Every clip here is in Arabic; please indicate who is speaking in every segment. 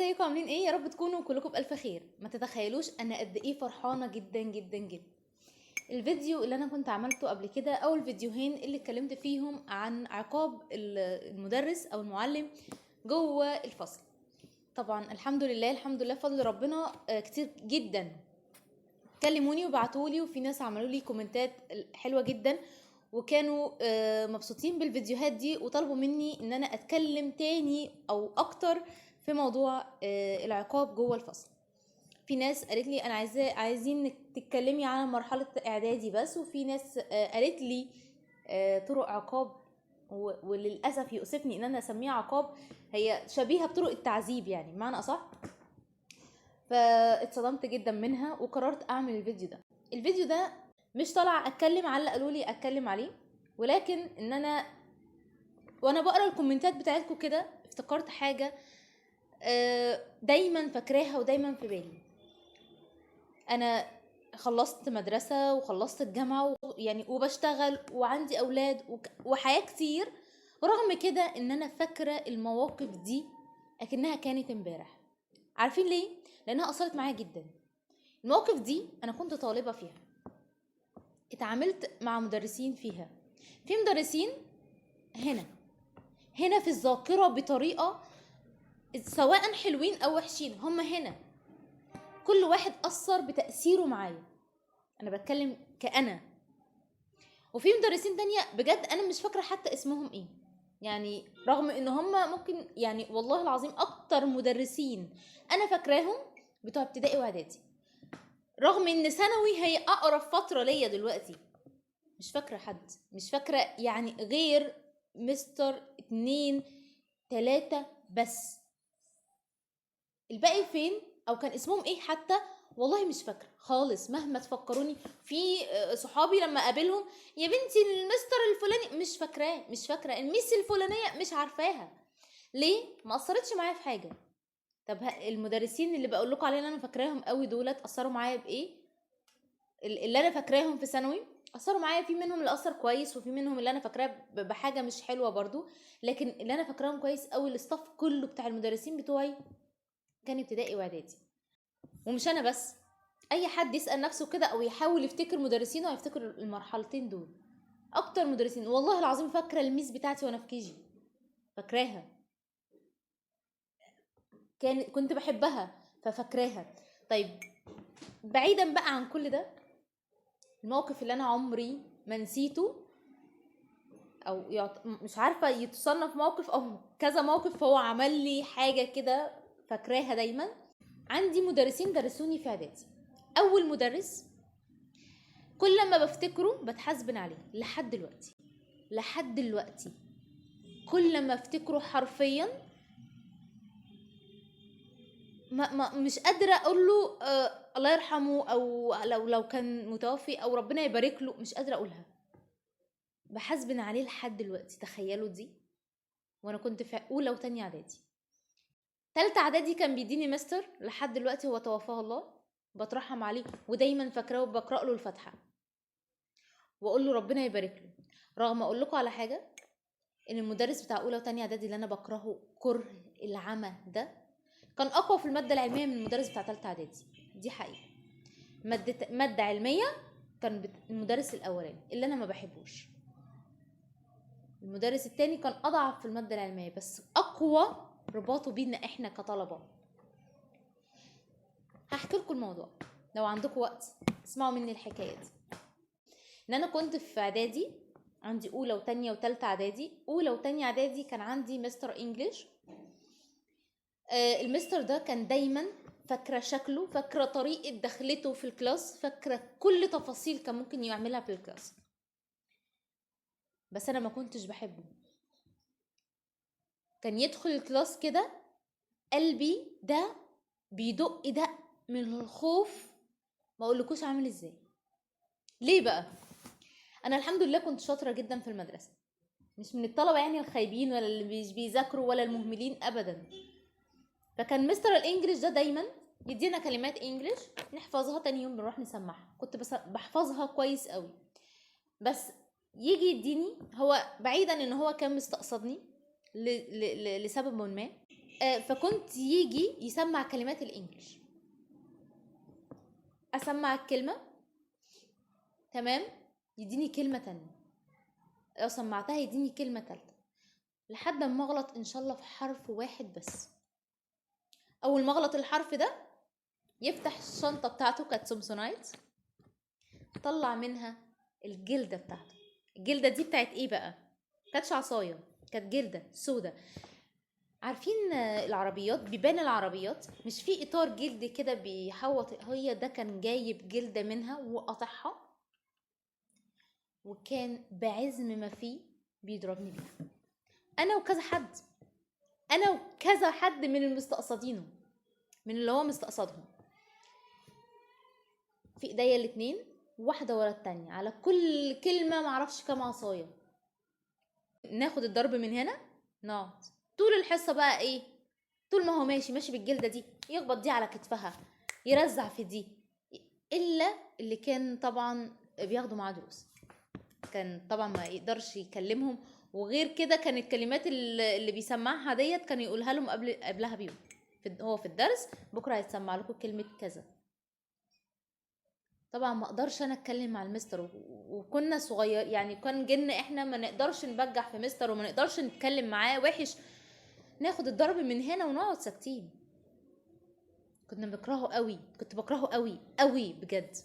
Speaker 1: ازيكم عاملين ايه؟ يا رب تكونوا كلكم بألف خير. ما تتخيلوش انا قد ايه فرحانة جدا جدا جدا. الفيديو اللي انا كنت عملته قبل كده او الفيديوهين اللي اتكلمت فيهم عن عقاب المدرس او المعلم جوه الفصل، طبعا الحمد لله الحمد لله فضل ربنا كتير جدا كلموني وبعتولي، وفي ناس عملوا لي كومنتات حلوة جدا وكانوا مبسوطين بالفيديوهات دي وطلبوا مني ان انا اتكلم تاني او اكتر في موضوع العقاب جوه الفصل. في ناس قالت لي انا عايزين تتكلمي عن مرحلة اعدادي بس، وفي ناس قالت لي طرق عقاب، وللاسف يؤسفني ان انا اسميها عقاب، هي شبيهة بطرق التعذيب يعني بمعنى اصح. فاتصدمت جدا منها وقررت اعمل الفيديو ده مش طالع اتكلم على اللي قالوا لي اتكلم عليه، ولكن ان انا وانا بقرا الكومنتات بتاعتكم كده افتكرت حاجه دايما فاكراها ودايما في بالي. انا خلصت مدرسه وخلصت الجامعه يعني وبشتغل وعندي اولاد وحياه كتير، رغم كده ان انا فاكره المواقف دي اكنها كانت امبارح. عارفين ليه؟ لانها اثرت معايا جدا. المواقف دي انا كنت طالبه فيها، اتعاملت مع مدرسين فيها، في مدرسين هنا في الذاكرة بطريقة سواء حلوين او وحشين، هم هنا كل واحد اثر بتأثيره معايا، انا بتكلم كأنا. وفي مدرسين تانية بجد انا مش فاكرة حتى اسمهم ايه، يعني رغم ان هم ممكن يعني والله العظيم اكتر مدرسين انا فاكراهم بتوع ابتدائي واعدادي، رغم ان ثانوي هي اقرب فترة ليا دلوقتي. مش فاكرة حد، مش فاكرة يعني غير مستر 2 3 بس. الباقي فين او كان اسمهم ايه حتى والله مش فاكرة خالص، مهما تفكروني في صحابي لما قابلهم يا بنتي المستر الفلاني مش فاكرة الميس الفلانية مش عارفاها. ليه؟ ما اثرتش معايا في حاجة. طب المدرسين اللي بقول لكم عليهم انا فاكراهم قوي دولت اثروا معايا بايه؟ اللي انا فاكراهم في ثانوي اثروا معايا، في منهم اللي اثر كويس وفي منهم اللي انا فاكراه بحاجه مش حلوه برضو، لكن اللي انا فاكراهم كويس قوي الاستاف كله بتاع المدرسين بتوعي كان ابتدائي واعدادي. ومش انا بس، اي حد يسال نفسه كده او يحاول يفتكر مدرسينه هيفتكر المرحلتين دول. اكتر مدرسين والله العظيم فاكره الميس بتاعتي وانا في كيجي، فاكراها، كنت بحبها ففاكراها. طيب بعيدا بقى عن كل ده، الموقف اللي انا عمري ما نسيته او مش عارفه يتصنف موقف او كذا موقف، هو عمل لي حاجه كده فاكراها دايما. عندي مدرسين درسوني في اعدادي. اول مدرس كل ما بفتكره بتحاسبن عليه لحد دلوقتي كل ما افتكره حرفيا مش قادره اقول له الله يرحمه، او لو كان متوفي او ربنا يبارك له، مش قادره اقولها، بحاسبن عليه لحد دلوقتي. تخيلوا دي وانا كنت في اولى وتانية اعدادي. تالتة اعدادي كان بيديني مستر لحد دلوقتي هو توفاه الله، بترحم عليه ودايما فاكراه وبقرا له الفاتحه واقول له ربنا يبارك له. رغم اقول لكم على حاجه، ان المدرس بتاع اولى وتانية اعدادي اللي انا بكرهه كره العمى ده كان اقوى في الماده العلميه من المدرس بتاع تالتة اعدادي، دي حقيقه. ماده علميه كان المدرس الاولاني اللي انا ما بحبوش، المدرس التاني كان اضعف في الماده العلميه بس اقوى رباطه بينا احنا كطلبه. هحكي لكم الموضوع لو عندكم وقت اسمعوا مني الحكايه دي. ان انا كنت في اعدادي، عندي اولى وتانية وتالتة اعدادي. اولى وتانية اعدادي كان عندي مستر انجليش. المستر ده كان دايما فاكره شكله، فاكره طريقه دخلته في الكلاس، فاكره كل تفاصيل كان ممكن يعملها في الكلاس، بس انا ما كنتش بحبه. كان يدخل الكلاس كده قلبي ده بيدق دق من الخوف، ما اقولكوش عامل ازاي. ليه بقى؟ انا الحمد لله كنت شاطره جدا في المدرسه، مش من الطلبه يعني الخايبين ولا اللي مش بيذاكروا ولا المهملين ابدا. فكان مستر الانجليش ده دايما يدينا كلمات انجليش نحفظها، تاني يوم بنروح نسمعها، كنت بس بحفظها كويس قوي. بس يجي يديني، هو بعيدا ان هو كان مستقصدني لسبب ما، فكنت يجي يسمع كلمات الانجليش، اسمع الكلمه تمام، يديني كلمه تانية، لو سمعتها يديني كلمه تالتة، لحد ما اغلط ان شاء الله في حرف واحد بس. اول ما اغلط الحرف ده يفتح الشنطه بتاعته، كانت سمسونايت، طلع منها الجلده بتاعته. الجلده دي بتاعت ايه بقى؟ كانتش عصايه، كانت جلده سودا. عارفين العربيات، بيبان العربيات مش في اطار جلد كده بيحوط، هي ده كان جايب جلده منها وقطعها، وكان بعزم ما فيه بيضربني بيها، انا وكذا حد، انا وكذا حد من المستقصدينه، من اللي هو مستقصدهم، في ايديا الاتنين واحده ورا التانية على كل كلمه، معرفش كام عصايه. ناخد الضرب من هنا، نقعد طول الحصه بقى ايه، طول ما هو ماشي بالجلده دي يخبط دي على كتفها، يرزع في دي، الا اللي كان طبعا بياخدوا معاه دروس، كان طبعا ما يقدرش يكلمهم، وغير كده كان الكلمات اللي بيسمعها ديت كان يقولها لهم قبلها بيوم، هو في الدرس بكره هيتسمع لكم كلمه كذا. طبعا ما اقدرش انا اتكلم مع المستر، وكنا صغير يعني، كان جن احنا ما نقدرش نبجح في مستر وما نقدرش نتكلم معاه وحش، ناخد الضرب من هنا ونقعد ساكتين. كنا بنكرهه قوي، كنت بكرهه قوي قوي بجد.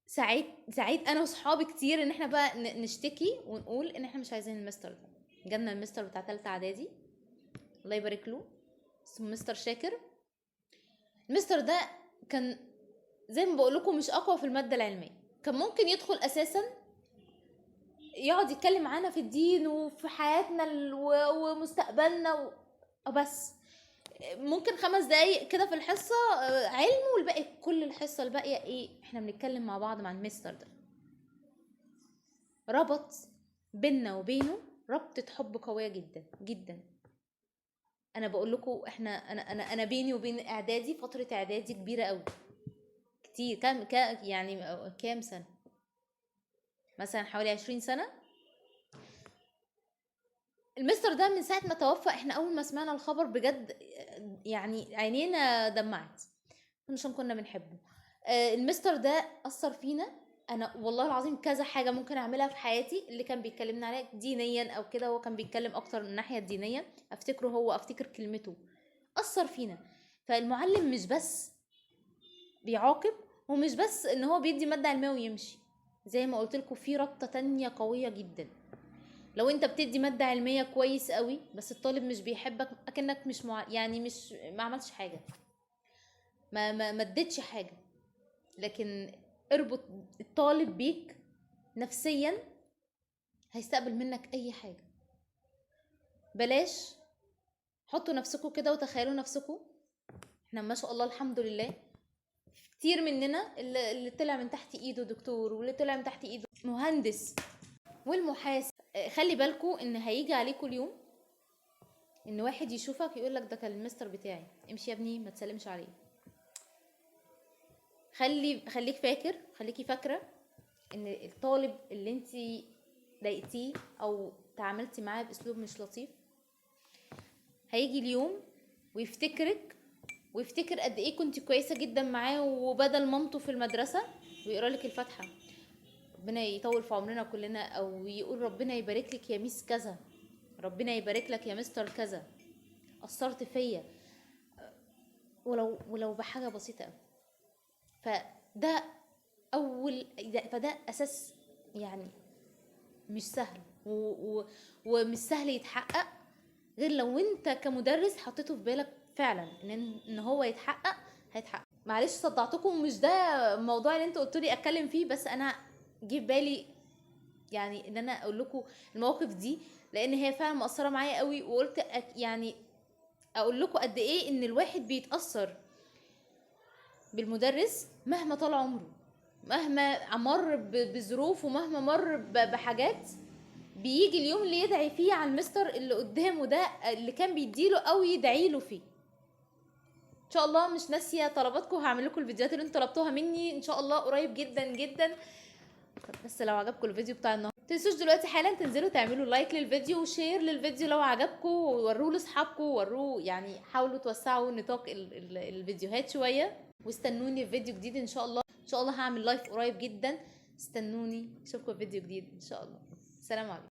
Speaker 1: سعيد انا وصحابي كتير ان احنا بقى نشتكي ونقول ان احنا مش عايزين المستر ده. جالنا المستر بتاع تالتة اعدادي، الله يبارك له، اسمه مستر شاكر. المستر ده كان زي ما بقول لكم مش اقوى في الماده العلميه، كان ممكن يدخل اساسا يقعد يتكلم معانا في الدين وفي حياتنا ومستقبلنا بس ممكن 5 دقايق كده في الحصه علم، والباقي كل الحصه الباقيه ايه، احنا بنتكلم مع بعض مع المستر ده. ربط بيننا وبينه ربطه حب قويه جدا جدا. انا بقول لكم احنا انا بيني وبين اعدادي، فتره اعدادي كبيره قوي، كتير، يعني كام سنه، مثلا حوالي 20 سنه. المستر ده من ساعه ما توفى احنا اول ما سمعنا الخبر بجد يعني عينينا دمعت، عشان كنا بنحبه. المستر ده اثر فينا، انا والله العظيم كذا حاجه ممكن اعملها في حياتي اللي كان بيتكلمنا عليها دينيا او كده، هو كان بيتكلم اكتر من الناحيه الدينيه، افتكره هو، افتكر كلمته، اثر فينا. فالمعلم مش بس بيعاقب، ومش بس ان هو بيدي ماده علميه ويمشي، زي ما قلت لكم في رابطه تانية قويه جدا. لو انت بتدي ماده علميه كويس قوي بس الطالب مش بيحبك، اكنك مش يعني مش ما عملتش حاجه، ما اديتش حاجه. لكن اربط الطالب بيك نفسيا، هيستقبل منك اي حاجه. بلاش حطوا نفسكم كده وتخيلوا نفسكم، احنا ما شاء الله الحمد لله كتير مننا اللي طلع من تحت ايده دكتور، واللي طلع من تحت ايده مهندس، والمحاسب. خلي بالكم ان هيجي عليكم اليوم ان واحد يشوفك يقول لك ده كان المستر بتاعي، امشي يا ابني ما تسلمش عليه. خليك فاكر، خليكي فاكره ان الطالب اللي انت ضايقتيه او تعاملتي معاه باسلوب مش لطيف، هيجي اليوم ويفتكرك، ويفتكر قد ايه كنت كويسه جدا معاه، وبدل مامته في المدرسه ويقرا لك الفاتحه، ربنا يطول في عمرنا كلنا، او يقول ربنا يبارك لك يا ميس كذا، ربنا يبارك لك يا مستر كذا، اثرت فيا ولو بحاجه بسيطه قوي. فده فده اساس يعني مش سهل ومش سهل يتحقق غير لو انت كمدرس حطيته في بالك فعلا ان هو هيتحقق. معلش صدعتكم، مش ده الموضوع اللي انتوا قلتوا لي اتكلم فيه، بس انا جه في بالي يعني ان انا اقول لكم المواقف دي، لان هي فعلا مأثره معايا قوي، وقلت يعني اقول لكم قد ايه ان الواحد بيتأثر بالمدرس مهما طال عمره، مهما مر بظروف، ومهما مر بحاجات، بيجي اليوم اللي يدعي فيه على المستر اللي قدامه ده اللي كان بيديله او يدعي له فيه. ان شاء الله مش ناسيه طلباتكم، هعمل لكم الفيديوهات اللي انتوا طلبتوها مني ان شاء الله قريب جدا جدا. بس لو عجبكم الفيديو بتاع النهارده تنسوش دلوقتي حالا تنزلوا تعملوا لايك للفيديو وشير للفيديو لو عجبكم، ووروه لاصحابكم، وروه يعني حاولوا توسعوا نطاق الفيديوهات شويه. واستنوني في فيديو جديد ان شاء الله. ان شاء الله هعمل لايف قريب جدا، استنوني اشوفكم في فيديو جديد ان شاء الله. سلام عليكم.